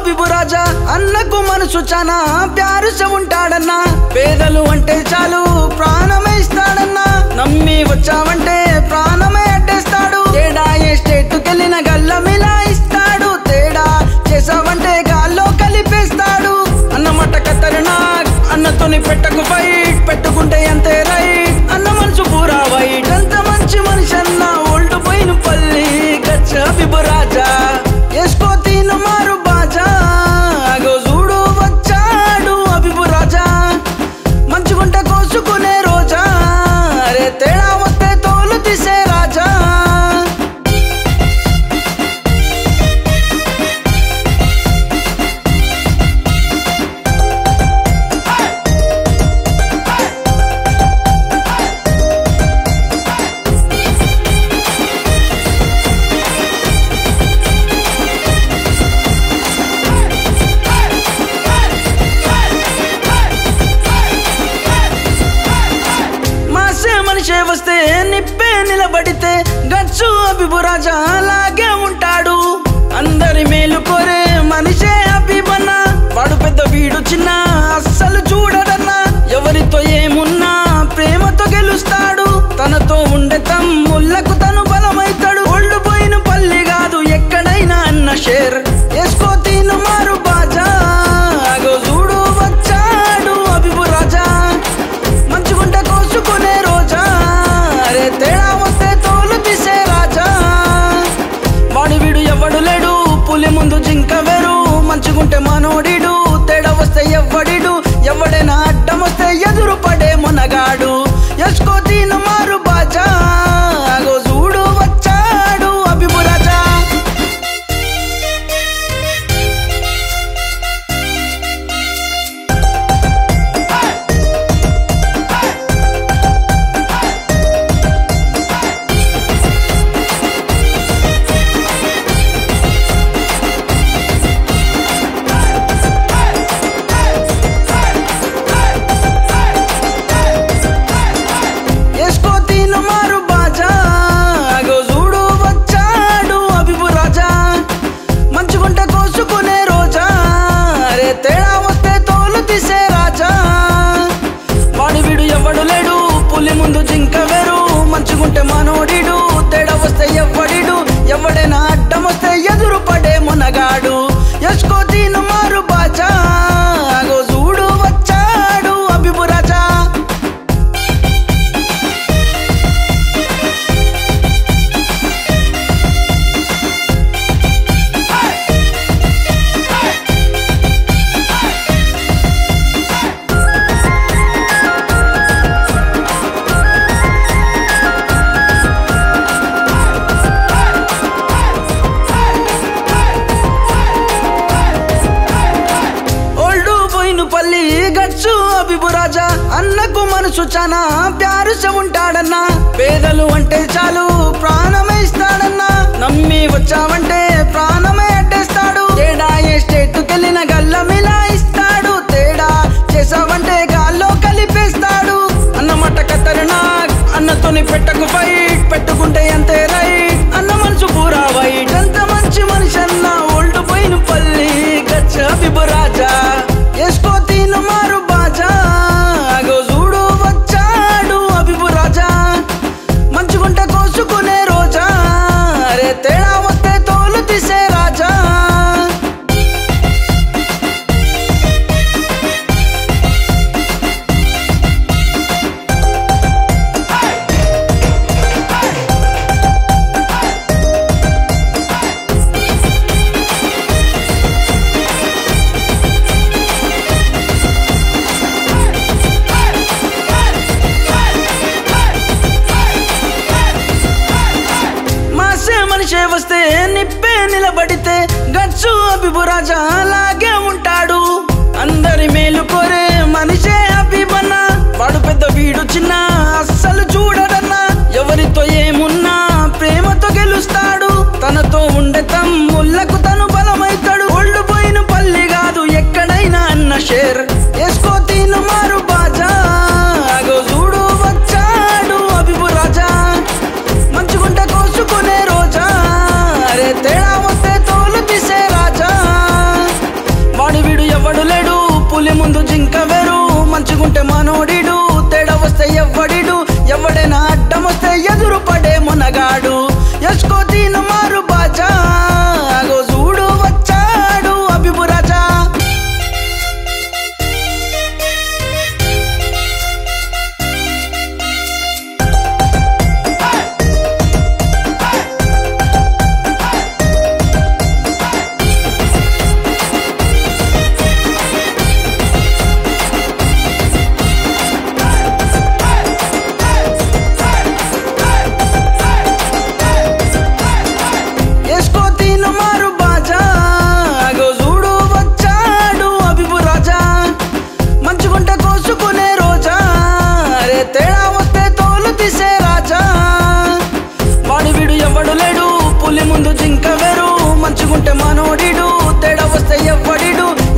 అబిబు రాజా అన్నకు మనసు చానా ప్యారుస ఉంటాడన్నా పేదలు అంటే చాలు ప్రాణమే ఇస్తాడన్నా నమ్మి వచ్చావంటే ప్రాణమే అడ్డేస్తాడు తేడా ఏ స్టేట్కెళ్ళిన గల్లమిలా ఇస్తాడు తేడా చేసావంటే గాల్లో కలిపేస్తాడు అన్నమాట ఖతర్నాక్ అన్నతోని పెట్టకు ఫైట్ పెట్టుకుంటే అంతే రైట్ అన్న మనసు పూరా వైట్ అంత మంచి మనిషి అన్న ఓల్డ్ పోయిన పల్లి గచ్చ అబిబు రాజా ఎస్కో తీను మారు బాజా అగో చూడు వచ్చాడు అబిబు రాజా మంచుకుంట కోసుకునే రోజా అరే తేడా వస్తే తోలు తీసే రాజా మనిషే వస్తే నిప్పే నిలబడితే గచ్చు అబిబు రాజా అలాగే ఉంటాడు అందరి మేలు కోరే మనిషే అబిబన్నా వాడు పెద్ద వీడు చిన్న అస్సలు చూడడన్నా ఎవరితో ఏమున్నా ప్రేమతో గెలుస్తాడు తనతో ఉండే తమ్ముళ్ళకు తను బలమైతాడు ఒళ్ళు పోయిన పల్లి కాదు ఎక్కడైనా అన్న షేర్ ఎస్కో తీను మారు బాజా అగో చూడు వచ్చాడు అబిబు రాజా మంచుకుంట కోసుకునే రోజా అరే తేడా వస్తే తోలు తీసే రాజా వాడి వీడు ఎవడు లేడు పులి ముందు జింక వేరు మంచుకుంటే మనోడిడు తేడా వస్తే ఎవ్వడిడు ఎవడైనా అడ్డం వస్తే ఎదురు పడే మునగాడు ఎస్కో తీను మారు బాజా అగో చూడు వచ్చాడు అబిబు రాజా మంచుకుంటే మనోడిడు తేడా వస్తే ఎవ్వడిడు ఎవడైనా అడ్డం వస్తే ఎదురు పడే మునగాడు ఎస్కో తీను మారు బాజా అగో చూడు వచ్చాడు అబిబు రాజా పల్లి గచ్చు అబిబు రాజా అన్నకు మనసు చానా ప్యారుస ఉంటాడన్నా పేదలు అంటే చాలు ప్రాణమే ఇస్తాడన్నా నమ్మి వచ్చావంటే ప్రాణమే అడ్డేస్తాడు తేడా ఏ స్టేట్కెళ్ళిన గల్లమిలా ఇస్తాడు తేడా చేసావంటే గాల్లో కలిపేస్తాడు అన్నమాట ఖతర్నాక్ అన్నతోని పెట్టకు ఫైట్ పెట్టుకుంటే అంతే రైట్ అన్న మనసు పూరా వైట్ అంత మంచి మనిషి అన్న ఓల్డ్ పోయిన పల్లి గచ్చ అబిబు రాజా ఎస్కో తీను మారు బాజా అగో చూడు వచ్చాడు అబిబు రాజా మంచుకుంట కోసుకునే రోజా అరే తేడా వస్తే తోలు తీసే రాజా మనిషే వస్తే నిప్పే నిలబడితే గచ్చు అబిబు రాజా అలాగే ఉంటాడు అందరి మేలు కోరే మనిషే అబిబన్నా వాడు పెద్ద వీడు చిన్న అస్సలు చూడడన్నా ఎవరితో ఏమున్నా ప్రేమతో గెలుస్తాడు తనతో ఉండే తమ్ముళ్ళకు తను బలమైతాడు ఒళ్ళు పోయిన పల్లి కాదు ఎక్కడైనా అన్న షేర్ ఎస్కో తీను మారు బాజా అగో చూడు వచ్చాడు అబిబు రాజా మంచుకుంట కోసుకునే రోజా అరే తేడా వస్తే తోలు తీసే రాజా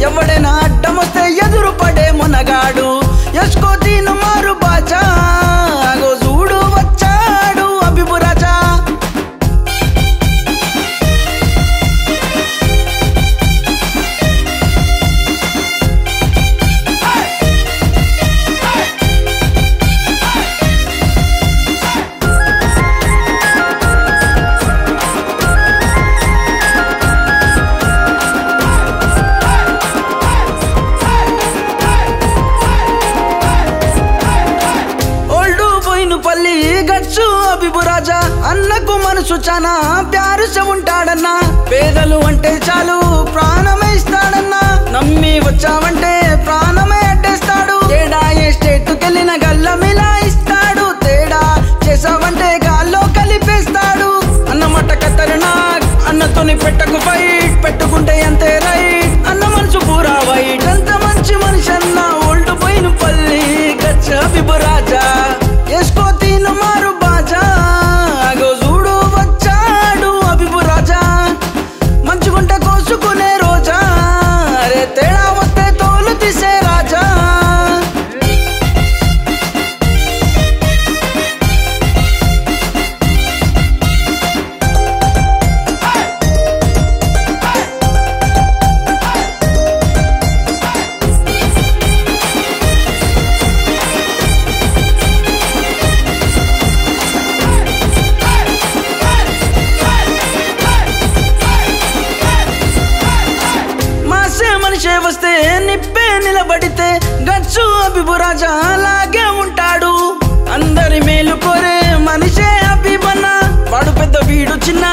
ఎవడైనా అడ్డం వస్తే ఎదురు పడే మునగాడు ఎస్కో తీను మారు బాజా అగో చూడు వచ్చాడు అభిబు రాజా పల్లి గచ్చు అభిబు రాజా అన్నకు మనసు చానా ప్యారుస ఉంటాడన్నా పేదలు అంటే చాలు ప్రాణమే ఇస్తాడన్నా నమ్మి వచ్చావంటే ప్రాణమే అడ్డేస్తాడు తేడా ఏ స్టేట్కెళ్ళిన గల్లమిలా ఇస్తాడు తేడా చేసావంటే గాల్లో కలిపేస్తాడు అన్నమాట ఖతర్నాక్ అన్నతోని పెట్టకు ఫైట్ పెట్టుకుంటే అంతే రైట్ అన్న మనసు పూరా వైట్ ఎంత మంచి మనిషి అన్న ఓల్డ్ పోయిన పల్లి గచ్చు అభిబు రాజా ఎస్కో తీను మారు బాజా అగో చూడు వచ్చాడు అభిబు రాజా మంచుగుంట కోసుకునే రోజా అరే తేడా వస్తే తోలు తీసే రాజా మనిషే వస్తే నిప్పే నిలబడితే గచ్చు అభిబు రాజా అలాగే ఉంటాడు అందరి మేలు కోరే మనిషే అభిబన్న వాడు పెద్ద వీడు చిన్న